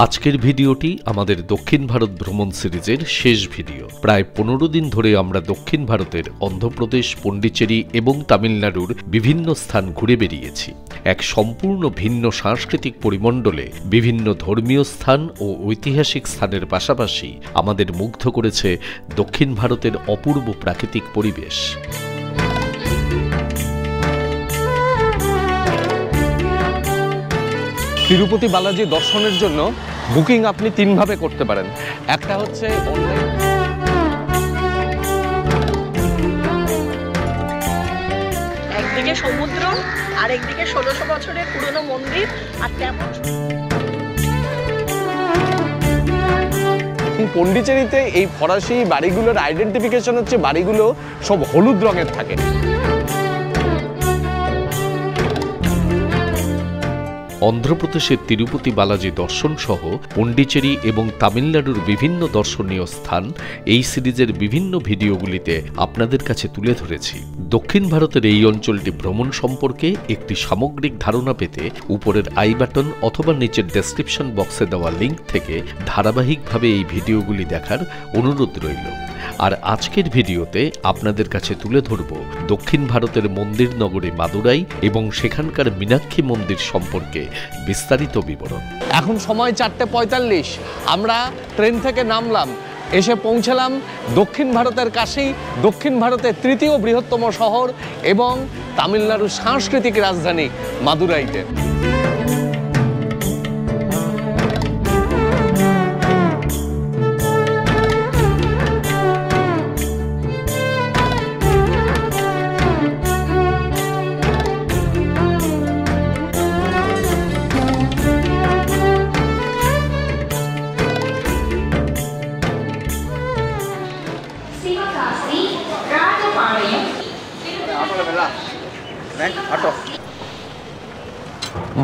আজকের ভিডিওটি আমাদের দক্ষিণ ভারত ভ্রমণ সিরিজের শেষ ভিডিও। প্রায় 15 দিন ধরে আমরা দক্ষিণ ভারতের অন্ধ্রপ্রদেশ, পন্ডিচেরি এবং তামিলনাড়ুর বিভিন্ন স্থান ঘুরে বেরিয়েছি। এক সম্পূর্ণ ভিন্ন সাংস্কৃতিক পরিমণ্ডলে বিভিন্ন ধর্মীয় স্থান ও ঐতিহাসিক স্থানের পাশাপাশি আমাদের মুগ্ধ করেছে দক্ষিণ ভারতের অপূর্ব প্রাকৃতিক পরিবেশ। তিরুপতি বালাজি দর্শনের জন্য বুকিং আপনি তিনভাবে করতে পারেন। একটা হচ্ছে অনলাইন, একদিকে সমুদ্র আর একদিকে 1600 বছরের পুরনো মন্দির। আর তেমন পন্ডিচেরিতে এই ফরাসি বাড়িগুলোর আইডেন্টিফিকেশন হচ্ছে বাড়িগুলো সব হলুদ রঙের থাকে। অন্ধ্রপ্রদেশের তিরুপতি বালাজি দর্শন সহ পন্ডিচেরি এবং তামিলনাড়ুর বিভিন্ন দর্শনীয় স্থান এই সিরিজের বিভিন্ন ভিডিওগুলিতে আপনাদের কাছে তুলে ধরেছি। দক্ষিণ ভারতের এই অঞ্চলটি ভ্রমণ সম্পর্কে একটি সামগ্রিক ধারণা পেতে উপরের আই বাটন অথবা নিচের ডেসক্রিপশন বক্সে দেওয়া লিঙ্ক থেকে ধারাবাহিকভাবে এই ভিডিওগুলি দেখার অনুরোধ রইল। আর আজকের ভিডিওতে আপনাদের কাছে তুলে ধরব দক্ষিণ ভারতের মন্দির নগরী মাদুরাই এবং সেখানকার মীনাক্ষী মন্দির সম্পর্কে বিস্তারিত বিবরণ। এখন সময় 4:45। আমরা ট্রেন থেকে নামলাম, এসে পৌঁছলাম দক্ষিণ ভারতের কাশী, দক্ষিণ ভারতের তৃতীয় বৃহত্তম শহর এবং তামিলনাড়ুর সাংস্কৃতিক রাজধানী মাদুরাইতে।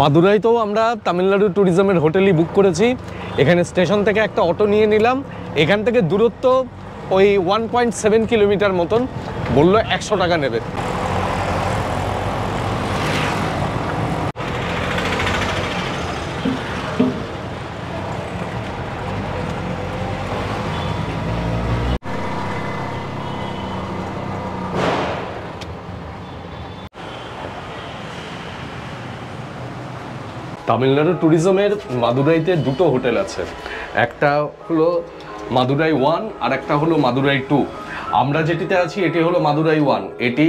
মাদুরাইতেও আমরা তামিলনাড়ু ট্যুরিজমের হোটেলই বুক করেছি। এখানে স্টেশন থেকে একটা অটো নিয়ে নিলাম। এখান থেকে দূরত্ব ওই 1.7 কিলোমিটার মতন, বললো 100 টাকা নেবে। তামিলনাড়ু ট্যুরিজমের মাদুরাইতে দুটো হোটেল আছে, একটা হলো মাদুরাই 1 আর একটা হলো মাদুরাই 2। আমরা যেটিতে আছি এটি হলো মাদুরাই 1। এটি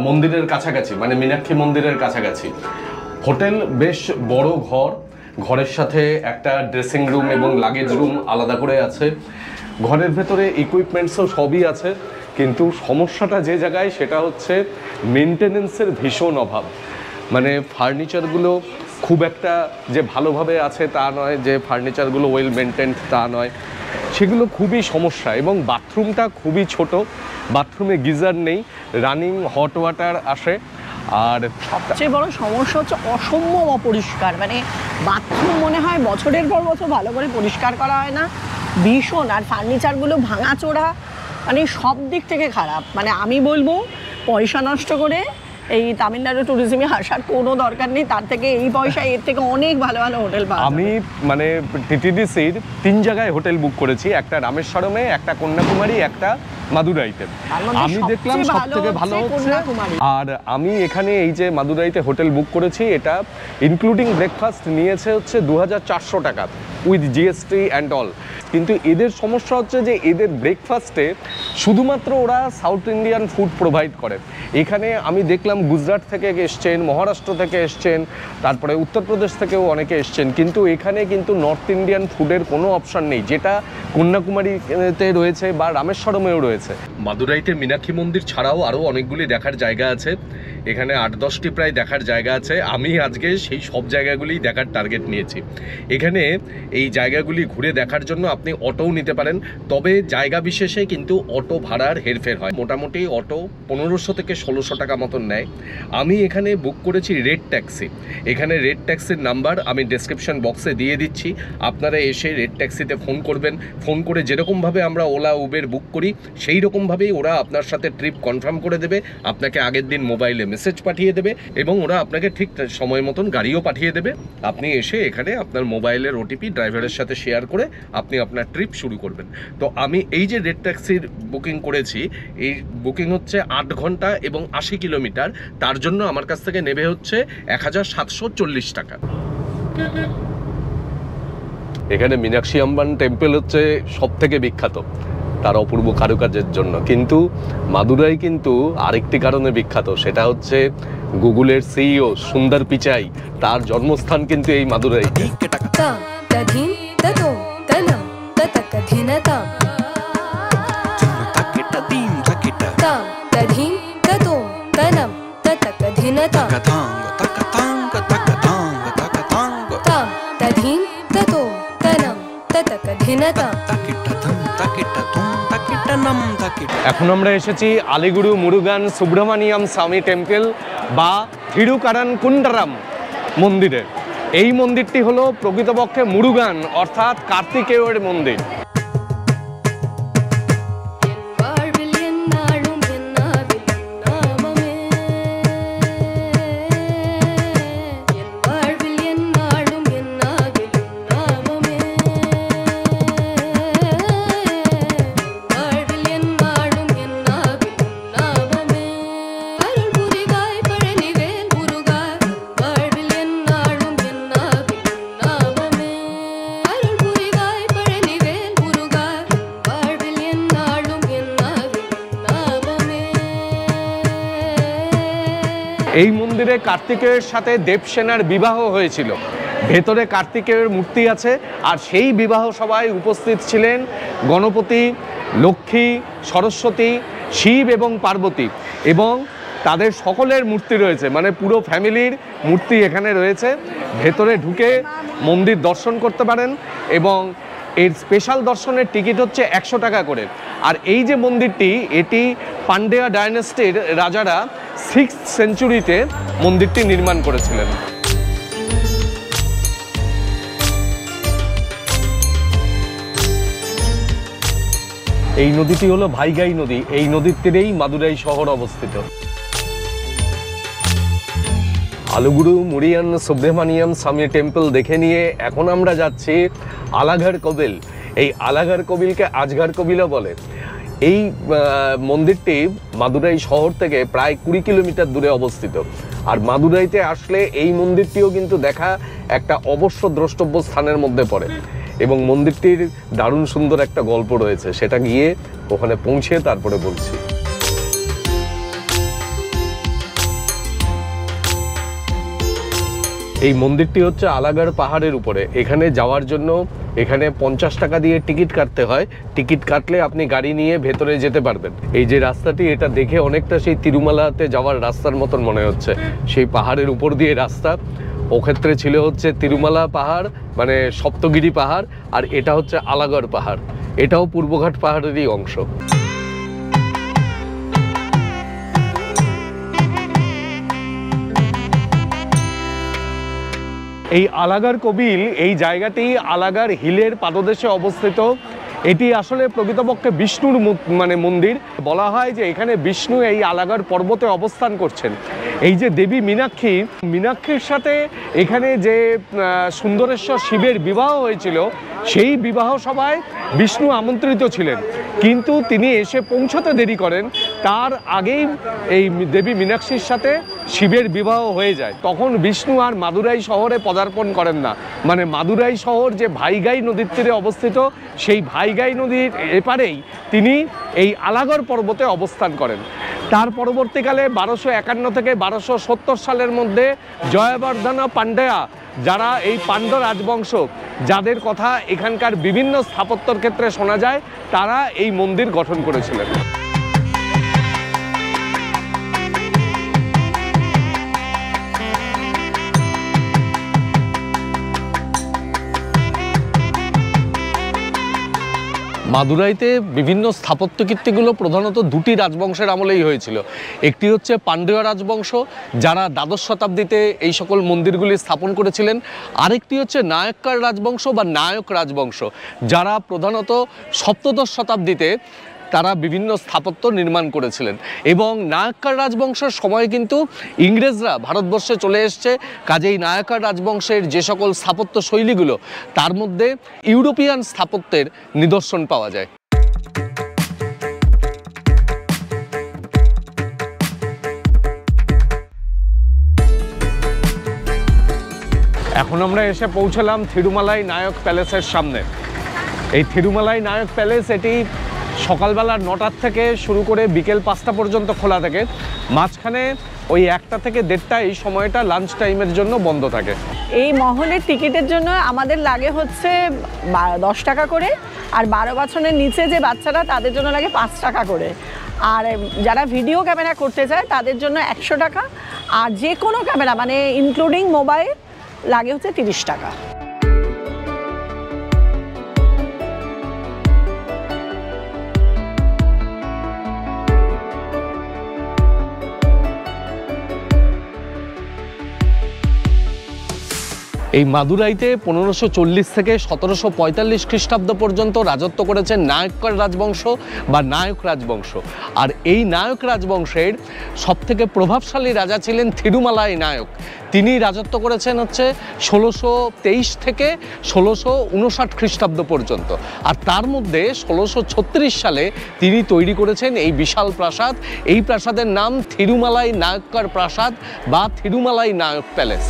মন্দিরের কাছাকাছি, মানে মীনাক্ষী মন্দিরের কাছাকাছি। হোটেল বেশ বড় ঘর, ঘরের সাথে একটা ড্রেসিং রুম এবং লাগেজ রুম আলাদা করে আছে। ঘরের ভেতরে ইকুইপমেন্টসও সবই আছে, কিন্তু সমস্যাটা যে জায়গায় সেটা হচ্ছে মেনটেনেন্সের ভীষণ অভাব। মানে ফার্নিচারগুলো খুব একটা যে ভালোভাবে আছে তা নয়, যে ফার্নিচারগুলো ওয়েল মেনটেন্ড তা নয়, সেগুলো খুবই সমস্যা। এবং বাথরুমটা খুবই ছোট, বাথরুমে গিজার নেই, রানিং হট ওয়াটার আসে। আর সবচেয়ে বড় সমস্যা হচ্ছে অসম্ভব অপরিষ্কার। মানে বাথরুম মনে হয় বছরের পর বছর ভালো করে পরিষ্কার করা হয় না, ভীষণ। আর ফার্নিচারগুলো ভাঙাচোরা, মানে সব দিক থেকে খারাপ। মানে আমি বলবো পয়সা নষ্ট করে এই তামিলনাড়ু ট্যুরিজমে আসার কোনো দরকার নেই। তার থেকে এই পয়সা এর থেকে অনেক ভালো ভালো হোটেল পাওয়া। আমি মানে টিটিডিসির 3 জায়গায় হোটেল বুক করেছি, একটা রামেশ্বরমে, একটা কন্যাকুমারী, একটা মাদুরাইতে। আমি দেখলাম সব থেকে ভালো হচ্ছে। আর আমি এখানে এই যে মাদুরাইতে হোটেল বুক করেছি, এটা ইনক্লুডিং ব্রেকফাস্ট নিয়েছে হচ্ছে 2400 টাকা উইথ জিএসটি অ্যান্ড অল। কিন্তু এদের সমস্যা হচ্ছে যে এদের ব্রেকফাস্টে শুধুমাত্র ওরা সাউথ ইন্ডিয়ান ফুড প্রোভাইড করে। এখানে আমি দেখলাম গুজরাট থেকে এসছেন, মহারাষ্ট্র থেকে এসছেন, তারপরে উত্তরপ্রদেশ থেকেও অনেকে এসছেন, কিন্তু এখানে কিন্তু নর্থ ইন্ডিয়ান ফুডের কোনো অপশান নেই, যেটা কন্যাকুমারীতে রয়েছে বা রামেশ্বরমেও রয়েছে। মাদুরাইতে মীনাক্ষী মন্দির ছাড়াও আরও অনেকগুলি দেখার জায়গা আছে। এখানে 8-10টি প্রায় দেখার জায়গা আছে। আমি আজকে সেই সব জায়গাগুলি দেখার টার্গেট নিয়েছি। এখানে এই জায়গাগুলি ঘুরে দেখার জন্য আপনি অটোও নিতে পারেন, তবে জায়গা বিশেষে কিন্তু অটো ভাড়ার হেরফের হয়। মোটামুটি অটো 1500 থেকে 1600 টাকা মতন নেয়। আমি এখানে বুক করেছি রেড ট্যাক্সি। এখানে রেড ট্যাক্সির নাম্বার আমি ডেসক্রিপশন বক্সে দিয়ে দিচ্ছি। আপনারা এসে রেড ট্যাক্সিতে ফোন করবেন। ফোন করে যেরকমভাবে আমরা ওলা উবের বুক করি সেই রকমভাবেই ওরা আপনার সাথে ট্রিপ কনফার্ম করে দেবে, আপনাকে আগের দিন মোবাইলে মেসেজ পাঠিয়ে দেবে এবং ওরা আপনাকে ঠিক সময় মতন গাড়িও পাঠিয়ে দেবে। আপনি এসে এখানে আপনার মোবাইলের ওটিপি ড্রাইভারের সাথে শেয়ার করে আপনি আপনার ট্রিপ শুরু করবেন। তো আমি এই যে রেড ট্যাক্সির বুকিং করেছি, এই বুকিং হচ্ছে 8 ঘন্টা এবং 80 কিলোমিটার, তার জন্য আমার কাছ থেকে নেবে হচ্ছে 1740 টাকা। এখানে মীনাক্ষী আম্বান টেম্পল হচ্ছে সব থেকে বিখ্যাত তার অপূর্ব কারুকার্যের জন্য, কিন্তু মাদুরাই কিন্তু আরেকটি কারণে বিখ্যাত, সেটা হচ্ছে গুগলের সিইও সুন্দর পিচাই, তার জন্মস্থান কিন্তু এই মাদুরাই। এখন আমরা এসেছি আলিগুড়ু মুরুগান সুব্রমণিয়াম স্বামী টেম্পল বা থিরুকারানকুন্ডারাম মন্দিরে। এই মন্দিরটি হলো প্রকৃতপক্ষে মুরুগান অর্থাৎ কার্তিকেয়ের মন্দির। এই মন্দিরে কার্তিকেয়ের সাথে দেবসেনার বিবাহ হয়েছিল। ভেতরে কার্তিকেয়ের মূর্তি আছে, আর সেই বিবাহ সভায় উপস্থিত ছিলেন গণপতি, লক্ষ্মী, সরস্বতী, শিব এবং পার্বতী, এবং তাদের সকলের মূর্তি রয়েছে, মানে পুরো ফ্যামিলির মূর্তি এখানে রয়েছে। ভেতরে ঢুকে মন্দির দর্শন করতে পারেন এবং এর স্পেশাল দর্শনের টিকিট হচ্ছে 100 টাকা করে। আর এই যে মন্দিরটি, এটি পান্ডেয়া ডায়নেস্টির রাজারা 6th সেঞ্চুরিতে মন্দিরটি নির্মাণ করেছিলেন। এই নদীটি হলো ভাইগাই নদী। এই নদীর তীরেই মাদুরাই শহর অবস্থিত। আলিগুড়ু মুরুগান সুব্রমণিয়াম স্বামী টেম্পল দেখে নিয়ে এখন আমরা যাচ্ছি আলাঘর কবিল। এই আলাঘর কবিলকে আজঘর কবিলও বলে। এই মন্দিরটি মাদুরাই শহর থেকে প্রায় 20 কিলোমিটার দূরে অবস্থিত। আর মাদুরাইতে আসলে এই মন্দিরটিও কিন্তু দেখা একটা অবশ্য দ্রষ্টব্য স্থানের মধ্যে পড়ে, এবং মন্দিরটির দারুণ সুন্দর একটা গল্প রয়েছে, সেটা গিয়ে ওখানে পৌঁছে তারপরে বলছি। এই মন্দিরটি হচ্ছে আলাঘর পাহাড়ের উপরে। এখানে যাওয়ার জন্য এখানে 50 টাকা দিয়ে টিকিট কাটতে হয়। টিকিট কাটলে আপনি গাড়ি নিয়ে ভেতরে যেতে পারবেন। এই যে রাস্তাটি, এটা দেখে অনেকটা সেই তিরুমালাতে যাওয়ার রাস্তার মতন মনে হচ্ছে, সেই পাহাড়ের উপর দিয়ে রাস্তা। ওক্ষেত্রে ছিল হচ্ছে তিরুমালা পাহাড়, মানে সপ্তগিরি পাহাড়, আর এটা হচ্ছে আলাঘর পাহাড়, এটাও পূর্বঘাট পাহাড়েরই অংশ। এই আলাঘর কবিল, এই জায়গাটি আলাঘর হিলের পাদদেশে অবস্থিত। এটি আসলে প্রকৃতপক্ষে বিষ্ণুর মানে মন্দির। বলা হয় যে এখানে বিষ্ণু এই আলাঘর পর্বতে অবস্থান করছেন। এই যে দেবী মীনাক্ষীর সাথে এখানে যে সুন্দরেশ্বর শিবের বিবাহ হয়েছিল, সেই বিবাহ সভায় বিষ্ণু আমন্ত্রিত ছিলেন, কিন্তু তিনি এসে পৌঁছতে দেরি করেন। তার আগেই এই দেবী মীনাক্ষীর সাথে শিবের বিবাহ হয়ে যায়। তখন বিষ্ণু আর মাদুরাই শহরে পদার্পণ করেন না। মানে মাদুরাই শহর যে ভাইগাই নদীর তীরে অবস্থিত, সেই ভাইগাই নদীর এপারেই তিনি এই আলাঘর পর্বতে অবস্থান করেন। তার পরবর্তীকালে 1251 থেকে 1270 সালের মধ্যে জয়বর্ধন পান্ড্যা, যারা এই পাণ্ড্য রাজবংশ, যাদের কথা এখানকার বিভিন্ন স্থাপত্যের ক্ষেত্রে শোনা যায়, তারা এই মন্দির গঠন করেছিলেন। মাদুরাইতে বিভিন্ন স্থাপত্য কীর্তিগুলো প্রধানত দুটি রাজবংশের আমলেই হয়েছিল। একটি হচ্ছে পান্ড্য রাজবংশ, যারা দ্বাদশ শতাব্দীতে এই সকল মন্দিরগুলি স্থাপন করেছিলেন। আরেকটি হচ্ছে নায়ক্কার রাজবংশ বা নায়ক রাজবংশ, যারা প্রধানত সপ্তদশ শতাব্দীতে তারা বিভিন্ন স্থাপত্য নির্মাণ করেছিলেন। এবং নায়ক্কার রাজবংশের সময় কিন্তু ইংরেজরা ভারতবর্ষে চলে এসছে, কাজেই নায়ক্কার রাজবংশের যে সকল স্থাপত্য শৈলীগুলো তার মধ্যে ইউরোপিয়ান স্থাপত্যের নিদর্শন পাওয়া যায়। এখন আমরা এসে পৌঁছলাম থিরুমালাই নায়ক প্যালেসের সামনে। এই থিরুমালাই নায়ক প্যালেস এটি সকালবেলা 9টার থেকে শুরু করে বিকেল 5টা পর্যন্ত খোলা থাকে, মাঝখানে ওই 1টা থেকে 1:30 এই সময়টা লাঞ্চ টাইমের জন্য বন্ধ থাকে। এই মহলের টিকিটের জন্য আমাদের লাগে হচ্ছে 10 টাকা করে, আর 12 বছরের নিচে যে বাচ্চারা তাদের জন্য লাগে 5 টাকা করে, আর যারা ভিডিও ক্যামেরা করতে চায় তাদের জন্য 100 টাকা, আর যে কোনো ক্যামেরা মানে ইনক্লুডিং মোবাইল লাগে হচ্ছে 30 টাকা। এই মাদুরাইতে 1540 থেকে 1745 খ্রিস্টাব্দ পর্যন্ত রাজত্ব করেছেন নায়ক্কার রাজবংশ বা নায়ক রাজবংশ। আর এই নায়ক রাজবংশের সবথেকে প্রভাবশালী রাজা ছিলেন থিরুমালাই নায়ক। তিনি রাজত্ব করেছেন হচ্ছে 1623 থেকে 1659 খ্রিস্টাব্দ পর্যন্ত। আর তার মধ্যে 1636 সালে তিনি তৈরি করেছেন এই বিশাল প্রাসাদ। এই প্রাসাদের নাম থিরুমালাই নায়ক্কার প্রাসাদ বা থিরুমালাই নায়ক প্যালেস।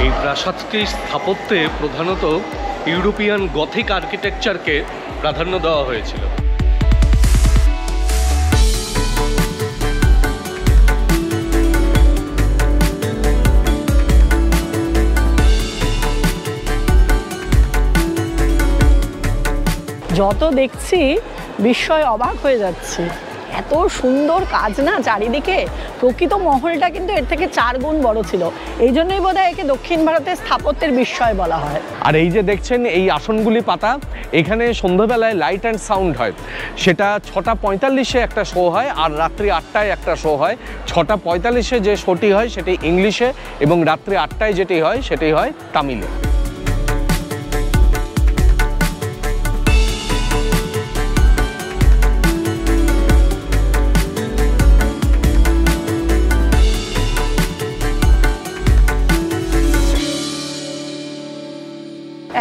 এই প্রাসাদটির স্থাপত্যে প্রধানত ইউরোপিয়ান গথিক আর্কিটেকচারকে প্রাধান্য দেওয়া হয়েছিল। যত দেখছি বিস্ময় অবাক হয়ে যাচ্ছি, এত সুন্দর কাজ না চারিদিকে। প্রকৃত মহলটা কিন্তু এর থেকে 4 গুণ বড় ছিল, এই জন্যই বোধহয় একে দক্ষিণ ভারতের স্থাপত্যের বিস্ময় বলা হয়। আর এই যে দেখছেন এই আসনগুলি পাতা, এখানে সন্ধ্যাবেলায় লাইট অ্যান্ড সাউন্ড হয়। সেটা 6:45-এ একটা শো হয়, আর রাত্রি 8টায় একটা শো হয়। 6:45-এ যে শোটি হয় সেটি ইংলিশে, এবং রাত্রি 8টায় যেটি হয় সেটি হয় তামিলে।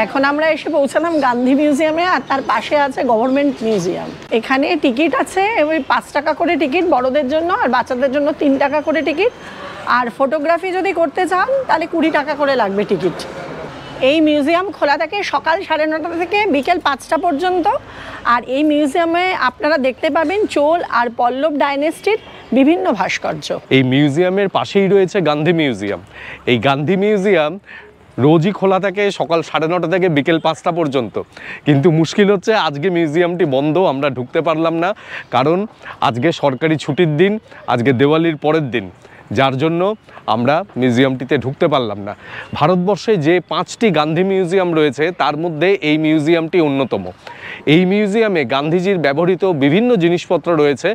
এখন আমরা এসে পৌঁছালাম গান্ধী মিউজিয়ামে, আর তার পাশে আছে গভর্নমেন্ট মিউজিয়াম। এখানে টিকিট আছে ওই 5 টাকা করে টিকিট বড়দের জন্য, আর বাচ্চাদের জন্য 3 টাকা করে টিকিট। আর ফটোগ্রাফি যদি করতে চান তাহলে 20 টাকা করে লাগবে টিকিট। এই মিউজিয়াম খোলা থাকে সকাল 9:30 থেকে বিকেল 5টা পর্যন্ত। আর এই মিউজিয়ামে আপনারা দেখতে পাবেন চোল আর পল্লব ডাইনেস্টির বিভিন্ন ভাস্কর্য। এই মিউজিয়ামের পাশেই রয়েছে গান্ধী মিউজিয়াম। এই গান্ধী মিউজিয়াম রোজই খোলা থাকে সকাল 9:30 থেকে বিকেল 5টা পর্যন্ত। কিন্তু মুশকিল হচ্ছে আজকে মিউজিয়ামটি বন্ধ, আমরা ঢুকতে পারলাম না, কারণ আজকে সরকারি ছুটির দিন, আজকে দেওয়ালির পরের দিন, যার জন্য আমরা মিউজিয়ামটিতে ঢুকতে পারলাম না। ভারতবর্ষে যে 5টি গান্ধী মিউজিয়াম রয়েছে তার মধ্যে এই মিউজিয়ামটি অন্যতম। এই মিউজিয়ামে গান্ধীজির ব্যবহৃত বিভিন্ন জিনিসপত্র রয়েছে।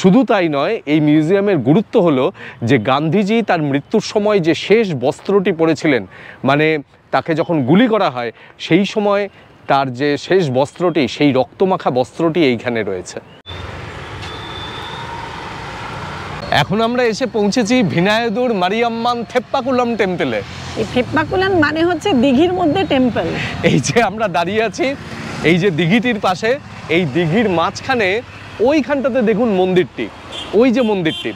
শুধু তাই নয়, এই মিউজিয়ামের গুরুত্ব হলো যে গান্ধীজি তার মৃত্যুর সময় যে শেষ বস্ত্রটি পরেছিলেন, মানে তাকে যখন গুলি করা হয় সেই সময় তার যে শেষ বস্ত্রটি, সেই রক্তমাখা বস্ত্রটি এইখানে রয়েছে। এখন আমরা এসে পৌঁছেছি ভিনায়দুর মারিয়াম্মান থেপ্পাকুলাম টেম্পেলে। এই থেপ্পাকুলাম মানে হচ্ছে দিঘির মধ্যে টেম্পল। এই যে আমরা দাঁড়িয়ে আছি, এই যে দিঘিটির পাশে, এই দিঘির মাঝখানে ওইখানটাতে দেখুন মন্দিরটি, ওই যে মন্দিরটি,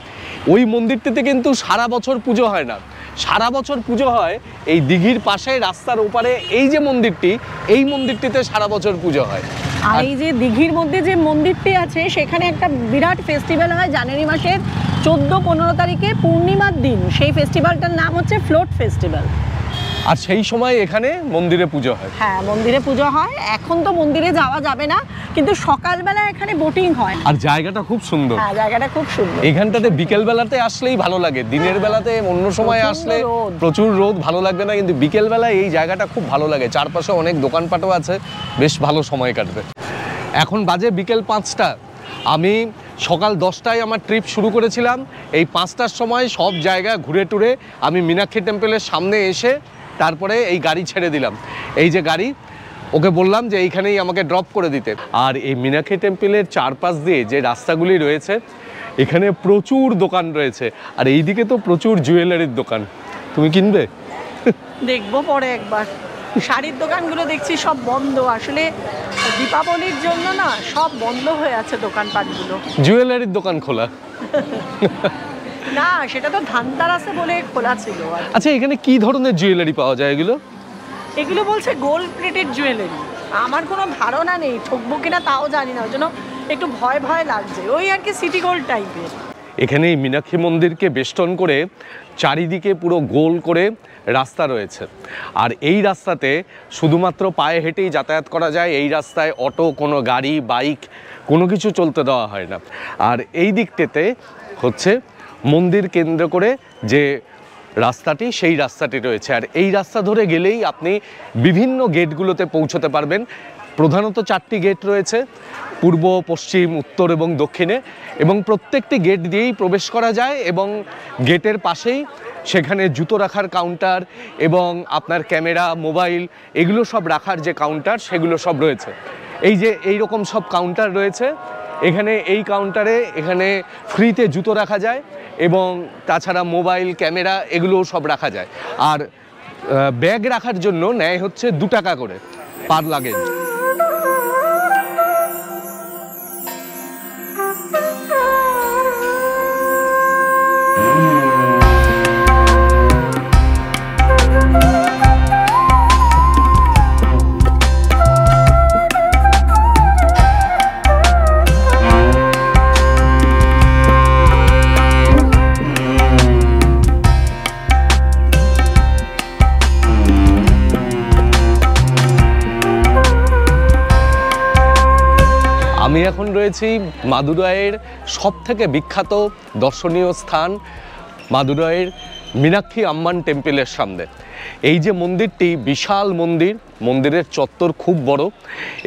ওই মন্দিরটিতে কিন্তু সারা বছর পুজো হয় না। সারা বছর পুজো হয় এই দিঘির পাশে রাস্তার ওপারে এই যে মন্দিরটি, এই মন্দিরটিতে সারা বছর পুজো হয়। আর এই যে দিঘির মধ্যে যে মন্দিরটি আছে সেখানে একটা বিরাট ফেস্টিভ্যাল হয় জানুয়ারি মাসের 14-15 তারিখে পূর্ণিমার দিন। সেই ফেস্টিভ্যালটার নাম হচ্ছে ফ্লোট ফেস্টিভ্যাল। আর সেই সময় এখানে মন্দিরে পুজো হয়। হ্যাঁ, মন্দিরে পুজো হয়। এখন তো মন্দিরে যাওয়া যাবে না, কিন্তু সকালবেলা এখানে বোটিং হয়। আর জায়গাটা খুব সুন্দর। হ্যাঁ, জায়গাটা খুব সুন্দর। এখানটাতে বিকেল বেলাতে আসলেই ভালো লাগে, দিনের বেলাতে অন্য সময় আসলে প্রচুর রোদ, ভালো লাগবে না, কিন্তু বিকেল বেলায় এই জায়গাটা খুব ভালো লাগে। চারপাশে অনেক দোকানপাটও আছে, বেশ ভালো সময় কাটবে। এখন বাজে বিকেল 5টা। আমি সকাল 10টায় আমার ট্রিপ শুরু করেছিলাম। এই 5টার সময় সব জায়গা ঘুরে টুরে আমি মীনাক্ষী টেম্পলের সামনে এসে তারপরে এই গাড়ি ছেড়ে দিলাম। এই যে গাড়ি, ওকে বললাম যে এইখানেই আমাকে ড্রপ করে দিতে। আর এই মীনাক্ষী টেম্পলের চারপাশ দিয়ে যে রাস্তাগুলি রয়েছে, এখানে প্রচুর দোকান রয়েছে। আর এইদিকে তো প্রচুর জুয়েলারির দোকান। তুমি কিনবে? দেখবো পরে একবার। শাড়ির দোকানগুলো দেখছি সব বন্ধ। আসলে দীপাবলির জন্য না সব বন্ধ হয়ে আছে দোকানপাটগুলো। জুয়েলারির দোকান খোলা? না, সেটা তো ধানতেরাসে বলে খোলা ছিল। আচ্ছা, এখানে কি ধরনের জুয়েলারি পাওয়া যায়? এগুলো বলছে গোল্ড প্লেটেড জুয়েলারি। আমার কোনো ধারণা নেই, ঠকবো কিনা তাও জানি না, ওই জন্য একটু ভয় ভয় লাগছে। ওই আর কি সিটি গোল্ড টাইপের। এখানে মীনাক্ষী মন্দিরকে বেষ্টন করে চারিদিকে পুরো গোল করে রাস্তা রয়েছে। আর এই রাস্তাতে শুধুমাত্র পায়ে হেঁটেই যাতায়াত করা যায়। এই রাস্তায় অটো, কোনো গাড়ি, বাইক কোনো কিছু চলতে দেওয়া হয় না। আর এই দিকটাতে হচ্ছে মন্দির কেন্দ্র করে যে রাস্তাটি, সেই রাস্তাটি রয়েছে। আর এই রাস্তা ধরে গেলেই আপনি বিভিন্ন গেটগুলোতে পৌঁছতে পারবেন। প্রধানত 4টি গেট রয়েছে, পূর্ব, পশ্চিম, উত্তর এবং দক্ষিণে, এবং প্রত্যেকটি গেট দিয়েই প্রবেশ করা যায়। এবং গেটের পাশেই সেখানে জুতো রাখার কাউন্টার এবং আপনার ক্যামেরা, মোবাইল এগুলো সব রাখার যে কাউন্টার, সেগুলো সব রয়েছে। এই যে এইরকম সব কাউন্টার রয়েছে এখানে। এই কাউন্টারে এখানে ফ্রিতে জুতো রাখা যায় এবং তাছাড়া মোবাইল, ক্যামেরা এগুলোও সব রাখা যায়। আর ব্যাগ রাখার জন্য নেয় হচ্ছে 2 টাকা করে পার লাগেজ। আমি এখন রয়েছি মাদুরাইয়ের সবথেকে বিখ্যাত দর্শনীয় স্থান মাদুরাইয়ের মীনাক্ষী আম্মান টেম্পলের সামনে। এই যে মন্দিরটি বিশাল মন্দির, মন্দিরের চত্বর খুব বড়,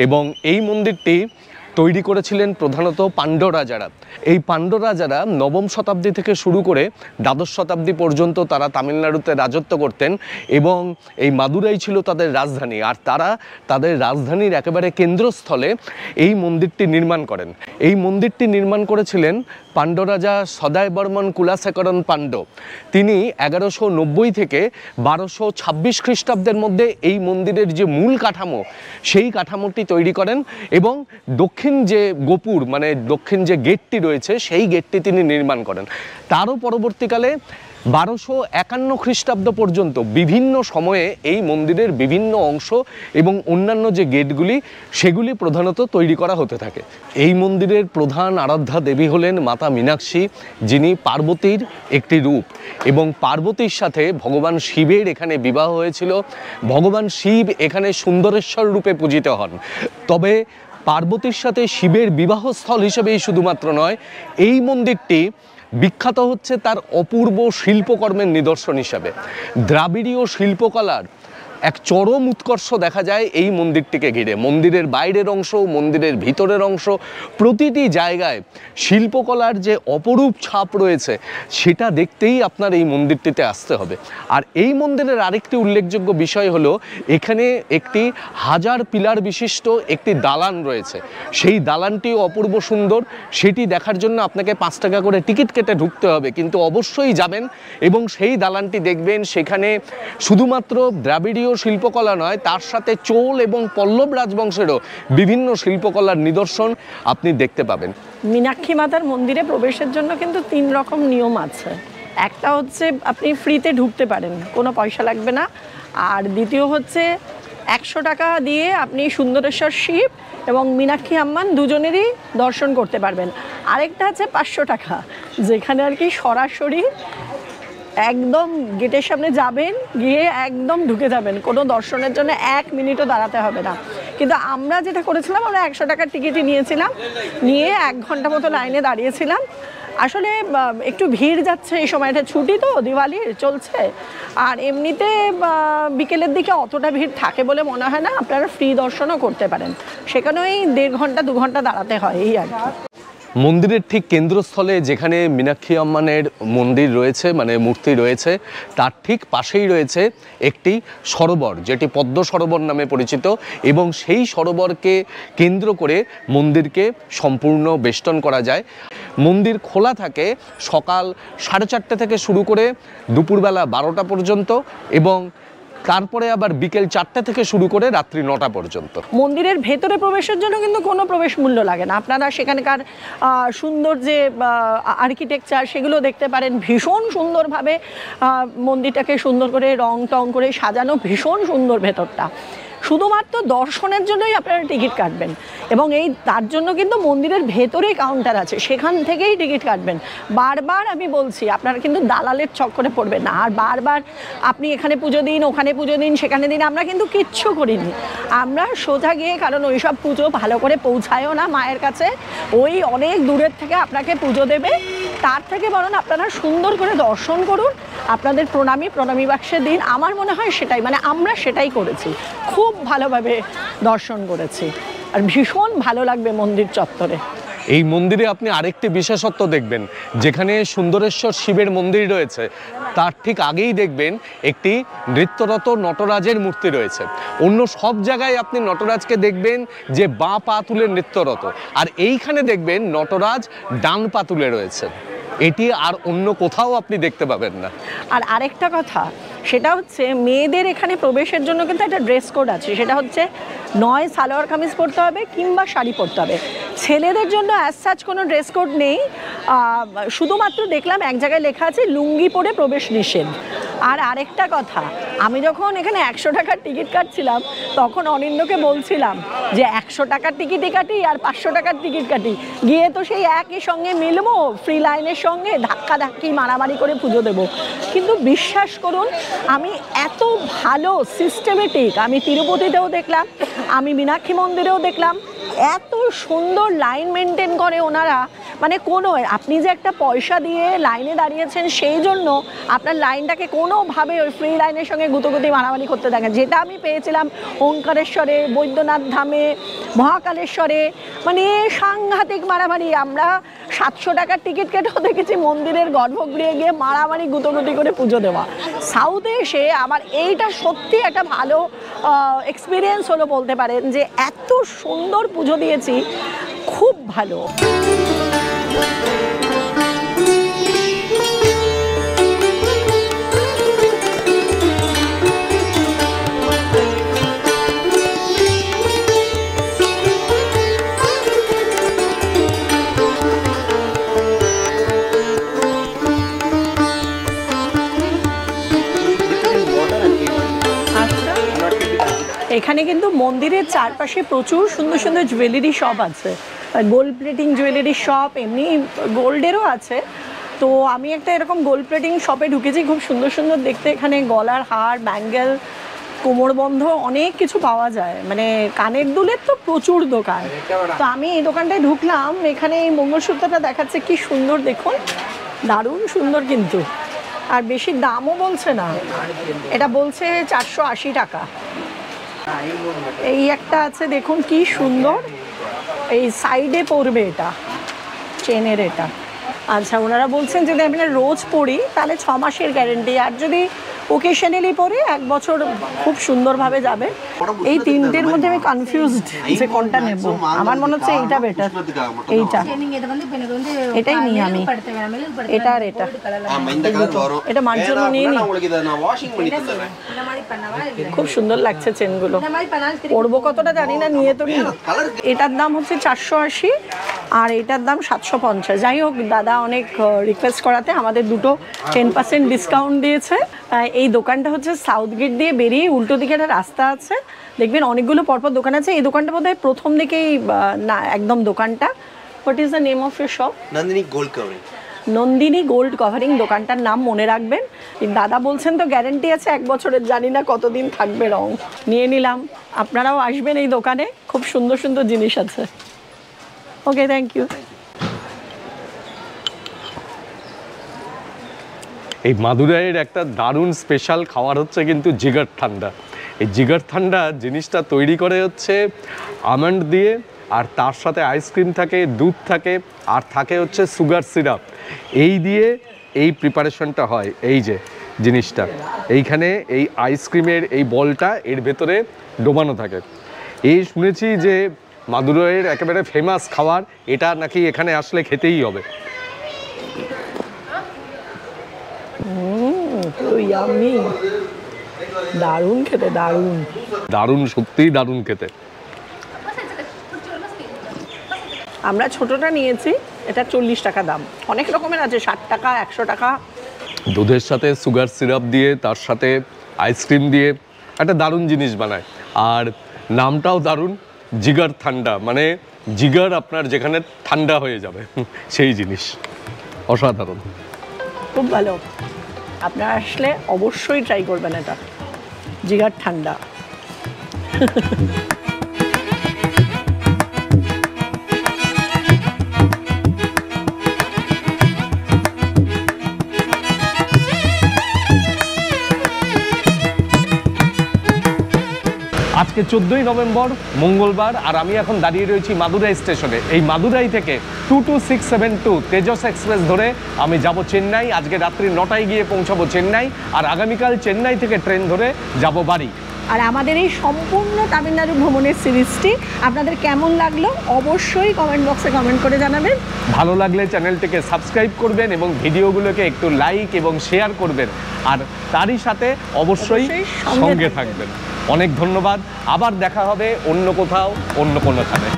এবং এই মন্দিরটি তৈরি করেছিলেন প্রধানত পাণ্ড্য রাজারা। এই পাণ্ড্য রাজারা 9ম শতাব্দী থেকে শুরু করে দ্বাদশ শতাব্দী পর্যন্ত তারা তামিলনাড়ুতে রাজত্ব করতেন এবং এই মাদুরাই ছিল তাদের রাজধানী। আর তারা তাদের রাজধানীর একেবারে কেন্দ্রস্থলে এই মন্দিরটি নির্মাণ করেন। এই মন্দিরটি নির্মাণ করেছিলেন পাণ্ড্য রাজা সদাই বর্মন কুলাশেখরন পাণ্ড্য। তিনি 1190 থেকে 1226 খ্রিস্টাব্দের মধ্যে এই মন্দিরের যে মূল কাঠামো, সেই কাঠামোটি তৈরি করেন এবং দক্ষিণ যে গোপুর মানে দক্ষিণ যে গেটটি রয়েছে, সেই গেটটি তিনি নির্মাণ করেন। তারও পরবর্তীকালে 1251 খ্রিস্টাব্দ পর্যন্ত বিভিন্ন সময়ে এই মন্দিরের বিভিন্ন অংশ এবং অন্যান্য যে গেটগুলি, সেগুলি প্রধানত তৈরি করা হতে থাকে। এই মন্দিরের প্রধান আরাধ্যা দেবী হলেন মাতা মীনাক্ষী, যিনি পার্বতীর একটি রূপ, এবং পার্বতীর সাথে ভগবান শিবের এখানে বিবাহ হয়েছিল। ভগবান শিব এখানে সুন্দরেশ্বর রূপে পূজিত হন। তবে পার্বতীর সাথে শিবের বিবাহস্থল হিসেবেই শুধুমাত্র নয়, এই মন্দিরটি বিখ্যাত হচ্ছে তার অপূর্ব শিল্পকর্মের নিদর্শন হিসাবে। দ্রাবিড়ীয় শিল্পকলার এক চরম উৎকর্ষ দেখা যায় এই মন্দিরটিকে ঘিরে। মন্দিরের বাইরের অংশ, মন্দিরের ভিতরের অংশ, প্রতিটি জায়গায় শিল্পকলার যে অপরূপ ছাপ রয়েছে, সেটা দেখতেই আপনার এই মন্দিরটিতে আসতে হবে। আর এই মন্দিরের আরেকটি উল্লেখযোগ্য বিষয় হলো, এখানে একটি 1000 পিলার বিশিষ্ট একটি দালান রয়েছে। সেই দালানটিও অপূর্ব সুন্দর। সেটি দেখার জন্য আপনাকে 5 টাকা করে টিকিট কেটে ঢুকতে হবে, কিন্তু অবশ্যই যাবেন এবং সেই দালানটি দেখবেন। সেখানে শুধুমাত্র দ্রাবিড়ীয় শিল্পকলা নয়, তার সাথে চোল এবং পল্লব রাজবংশেরও বিভিন্ন শিল্পকলার নিদর্শন আপনি দেখতে পাবেন। মীনাক্ষী মাতার মন্দিরে প্রবেশের জন্য কিন্তু 3 রকম নিয়ম আছে। একটা হচ্ছে আপনি ফ্রিতে ঢুকতে পারেন, কোনো পয়সা লাগবে না। আর দ্বিতীয় হচ্ছে 100 টাকা দিয়ে আপনি সুন্দরেশ্বর শিব এবং মীনাক্ষী আম্মান দুজনেরই দর্শন করতে পারবেন। আরেকটা আছে 500 টাকা, যেখানে আর কি সরাসরি একদম গেটের সামনে যাবেন, গিয়ে একদম ঢুকে যাবেন, কোনো দর্শনের জন্য 1 মিনিটও দাঁড়াতে হবে না। কিন্তু আমরা যেটা করেছিলাম, আমরা 100 টাকার টিকিটই নিয়েছিলাম, নিয়ে 1 ঘন্টা মতো লাইনে দাঁড়িয়েছিলাম। আসলে একটু ভিড় যাচ্ছে এই সময়টা, ছুটি তো দিওয়ালির চলছে, আর এমনিতে বিকেলের দিকে অতটা ভিড় থাকে বলে মনে হয় না। আপনারা ফ্রি দর্শনও করতে পারেন, সেখানেই 1.5 ঘন্টা 2 ঘন্টা দাঁড়াতে হয় এই আর কি। মন্দিরের ঠিক কেন্দ্রস্থলে যেখানে মীনাক্ষী আম্মানের মন্দির রয়েছে, মানে মূর্তি রয়েছে, তার ঠিক পাশেই রয়েছে একটি সরোবর, যেটি পদ্ম সরোবর নামে পরিচিত, এবং সেই সরোবরকে কেন্দ্র করে মন্দিরকে সম্পূর্ণ বেষ্টন করা যায়। মন্দির খোলা থাকে সকাল 4:30 থেকে শুরু করে দুপুরবেলা 12টা পর্যন্ত, এবং তারপরে আবার বিকেল 4টা থেকে শুরু করে রাত্রি 9টা পর্যন্ত। মন্দিরের ভেতরে প্রবেশের জন্য কিন্তু কোনো প্রবেশ মূল্য লাগে না। আপনারা সেখানকার সুন্দর যে আর্কিটেকচার সেগুলো দেখতে পারেন। ভীষণ সুন্দরভাবে মন্দিরটাকে সুন্দর করে রং টং করে সাজানো, ভীষণ সুন্দর ভেতরটা। শুধুমাত্র দর্শনের জন্যই আপনারা টিকিট কাটবেন, এবং তার জন্য কিন্তু মন্দিরের ভেতরেই কাউন্টার আছে, সেখান থেকেই টিকিট কাটবেন। বারবার আমি বলছি, আপনারা কিন্তু দালালের চক্করে পড়বেন না। আর বারবার আপনি এখানে পুজো দিন, ওখানে পুজো দিন, সেখানে দিন, আমরা কিন্তু কিচ্ছু করিনি। আমরা সোজা গিয়ে, কারণ ওই সব পুজো ভালো করে পৌঁছায়ও না মায়ের কাছে, ওই অনেক দূরের থেকে আপনাকে পুজো দেবে, তার থেকে বরং আপনারা সুন্দর করে দর্শন করুন, আপনাদের প্রণামী বাক্সে দিন। আমার মনে হয় সেটাই, মানে আমরা সেটাই করেছি, খুব ভালোভাবে দর্শন করেছি, আর ভীষণ ভালো লাগবে মন্দির চত্বরে। এই মন্দিরে আপনি আরেকটি বিশেষত্ব দেখবেন, যেখানে সুন্দরেশ্বর শিবের মন্দির রয়েছে, তার ঠিক আগেই দেখবেন একটি নৃত্যরত নটরাজের মূর্তি রয়েছে। অন্য সব জায়গায় আপনি নটরাজকে দেখবেন যে বাঁ পা তুলে নৃত্যরত, আর এইখানে দেখবেন নটরাজ ডান পা তুলে রয়েছে। এটি আর অন্য কোথাও আপনি দেখতে পাবেন না। আর আরেকটা কথা, সেটা হচ্ছে মেয়েদের এখানে প্রবেশের জন্য কিন্তু একটা ড্রেস কোড আছে, সেটা হচ্ছে নয় সালোয়ার কামিজ পরতে হবে কিংবা শাড়ি পরতে হবে। ছেলেদের জন্য অ্যাজ সাচ কোনো ড্রেস কোড নেই, শুধুমাত্র দেখলাম এক জায়গায় লেখা আছে লুঙ্গি পরে প্রবেশ নিষেধ। আর আরেকটা কথা, আমি যখন এখানে 100 টাকার টিকিট কাটছিলাম, তখন অনিন্দ্যকে বলছিলাম যে 100 টাকার টিকিটই কাটি আর 500 টাকার টিকিট কাটি, গিয়ে তো সেই একই সঙ্গে মিলবো, ফ্রি লাইনের সঙ্গে ধাক্কাধাক্কি মারামারি করে পুজো দেবো। কিন্তু বিশ্বাস করুন, আমি এত ভালো সিস্টেমেটিক, আমি তিরুপতিতেও দেখলাম, আমি মীনাক্ষী মন্দিরেও দেখলাম, এত সুন্দর লাইন মেনটেন করে ওনারা। মানে কোনো, আপনি যে একটা পয়সা দিয়ে লাইনে দাঁড়িয়েছেন সেই জন্য আপনার লাইনটাকে কোনোভাবে ওই ফ্রি লাইনের সঙ্গে গুতোগুতি মারামারি করতে দেখেন, যেটা আমি পেয়েছিলাম ওঙ্কারেশ্বরে, বৈদ্যনাথ ধামে, মহাকালেশ্বরে, মানে সাংঘাতিক মারামারি। আমরা 700 টাকার টিকিট কেটেও দেখেছি মন্দিরের গর্ভগৃহে গিয়ে মারামারি গুতোগুতি করে পুজো দেওয়া। সাউথে এসে আমার এইটা সত্যি একটা ভালো এক্সপিরিয়েন্স হলো বলতে পারেন, যে এত সুন্দর পুজো দিয়েছি, খুব ভালো। এখানে কিন্তু মন্দিরের চারপাশে প্রচুর সুন্দর সুন্দর জুয়েলারি শপ আছে, গোল্ড প্লেটিং জুয়েলারি শপ, এমনি গোল্ডেরও আছে। তো আমি একটা এরকম গোল্ড প্লেটিং শপে ঢুকেছি, খুব সুন্দর সুন্দর দেখতে। এখানে গলার হার, ব্যাঙ্গেল, কোমরবন্ধ, অনেক কিছু পাওয়া যায়, মানে কানের দুলের তো প্রচুর দোকান। তো আমি এই দোকানটায় ঢুকলাম, এখানে এই মঙ্গলসূত্রটা দেখাচ্ছে, কি সুন্দর দেখুন, দারুণ সুন্দর কিন্তু, আর বেশি দামও বলছে না, এটা বলছে 480 টাকা। এই একটা আছে দেখুন, কি সুন্দর, এই সাইডে পড়বে, এটা চেনের এটা। আচ্ছা, ওনারা বলছেন যদি আমি রোজ পড়ি তাহলে 6 মাসের গ্যারেন্টি, আর যদি ওকেশনালি পরে 1 বছর খুব সুন্দরভাবে যাবে। এই তিনটের মধ্যে আমি কনফিউজড যে কোনটা নেব। আমার মনে হচ্ছে এইটা বেটার, এইটা, এটাই নিই আমি, এটা আর এটা, এটা মার জন্য নিয়ে নিই। খুব সুন্দর লাগছে চেনগুলো, পরবো কতটা জানি না, নিয়ে তো নিই। এটার দাম হচ্ছে 480 আর এটার দাম 750। যাই হোক, দাদা অনেক রিকোয়েস্ট করাতে আমাদের দুটো 10% ডিসকাউন্ট দিয়েছে। এই দোকানটা হচ্ছে সাউথ গেট দিয়ে বেরিয়ে উল্টো দিকে একটা রাস্তা আছে, দেখবেন অনেকগুলো পরপর দোকান আছে। এই দোকানটা বোধহয় প্রথম দিকেই না, একদম দোকানটা। What is the name of your shop? Nandini gold covering. Nandini gold covering দোকানটার নাম মনে রাখবেন। দাদা বলছেন তো গ্যারেন্টি আছে 1 বছরের, জানি না কতদিন থাকবে রং। নিয়ে নিলাম, আপনারাও আসবেন এই দোকানে, খুব সুন্দর সুন্দর জিনিস আছে। ওকে, থ্যাংক ইউ। এই মাদুরাইয়ের একটা দারুণ স্পেশাল খাবার হচ্ছে কিন্তু জিগার ঠান্ডা। এই জিগার ঠান্ডা জিনিসটা তৈরি করে হচ্ছে আমন্ড দিয়ে, আর তার সাথে আইসক্রিম থাকে, দুধ থাকে, আর থাকে হচ্ছে সুগার সিরাপ। এই দিয়ে এই প্রিপারেশনটা হয়। এই যে জিনিসটা এইখানে এই আইসক্রিমের এই বলটা এর ভেতরে ডোবানো থাকে। এই শুনেছি যে মাদুরাইয়ের একেবারে ফেমাস খাবার এটা, নাকি এখানে আসলে খেতেই হবে। দারুণ খেতে, দারুণ দারুণ, সত্যিই দারুণ খেতে। আমরা ছোটটা নিয়েছি, এটা 40 টাকা দাম। অনেক রকমের আছে, 60 টাকা, 100 টাকা। দুধের সাথে সুগার সিরাপ দিয়ে, তার সাথে আইসক্রিম দিয়ে একটা দারুণ জিনিস বানায়। আর নামটাও দারুণ, জিগার ঠান্ডা, মানে জিগার আপনার যেখানে ঠান্ডা হয়ে যাবে সেই জিনিস। অসাধারণ, খুব ভালো। আপনারা আসলে অবশ্যই ট্রাই করবেন এটা, জিগার ঠান্ডা। আজকে 14ই নভেম্বর মঙ্গলবার, আর আমি এখন দাঁড়িয়ে রয়েছি মাদুরাই স্টেশনে। এই মাদুরাই থেকে 22672 তেজস এক্সপ্রেস ধরে আমি যাব চেন্নাই। আজকে রাত্রি 9টায় গিয়ে পৌঁছাবো চেন্নাই, আর আগামীকাল চেন্নাই থেকে ট্রেন ধরে যাব বাড়ি। আর আমাদের এই সম্পূর্ণ তামিলনাড়ু ভ্রমণের সিরিজটি আপনাদের কেমন লাগলো অবশ্যই কমেন্ট বক্সে কমেন্ট করে জানাবেন। ভালো লাগলে চ্যানেলটিকে সাবস্ক্রাইব করবেন এবং ভিডিওগুলোকে একটু লাইক এবং শেয়ার করবেন, আর তারই সাথে অবশ্যই সঙ্গে থাকবেন। অনেক ধন্যবাদ। আবার দেখা হবে অন্য কোথাও, অন্য কোনোখানে।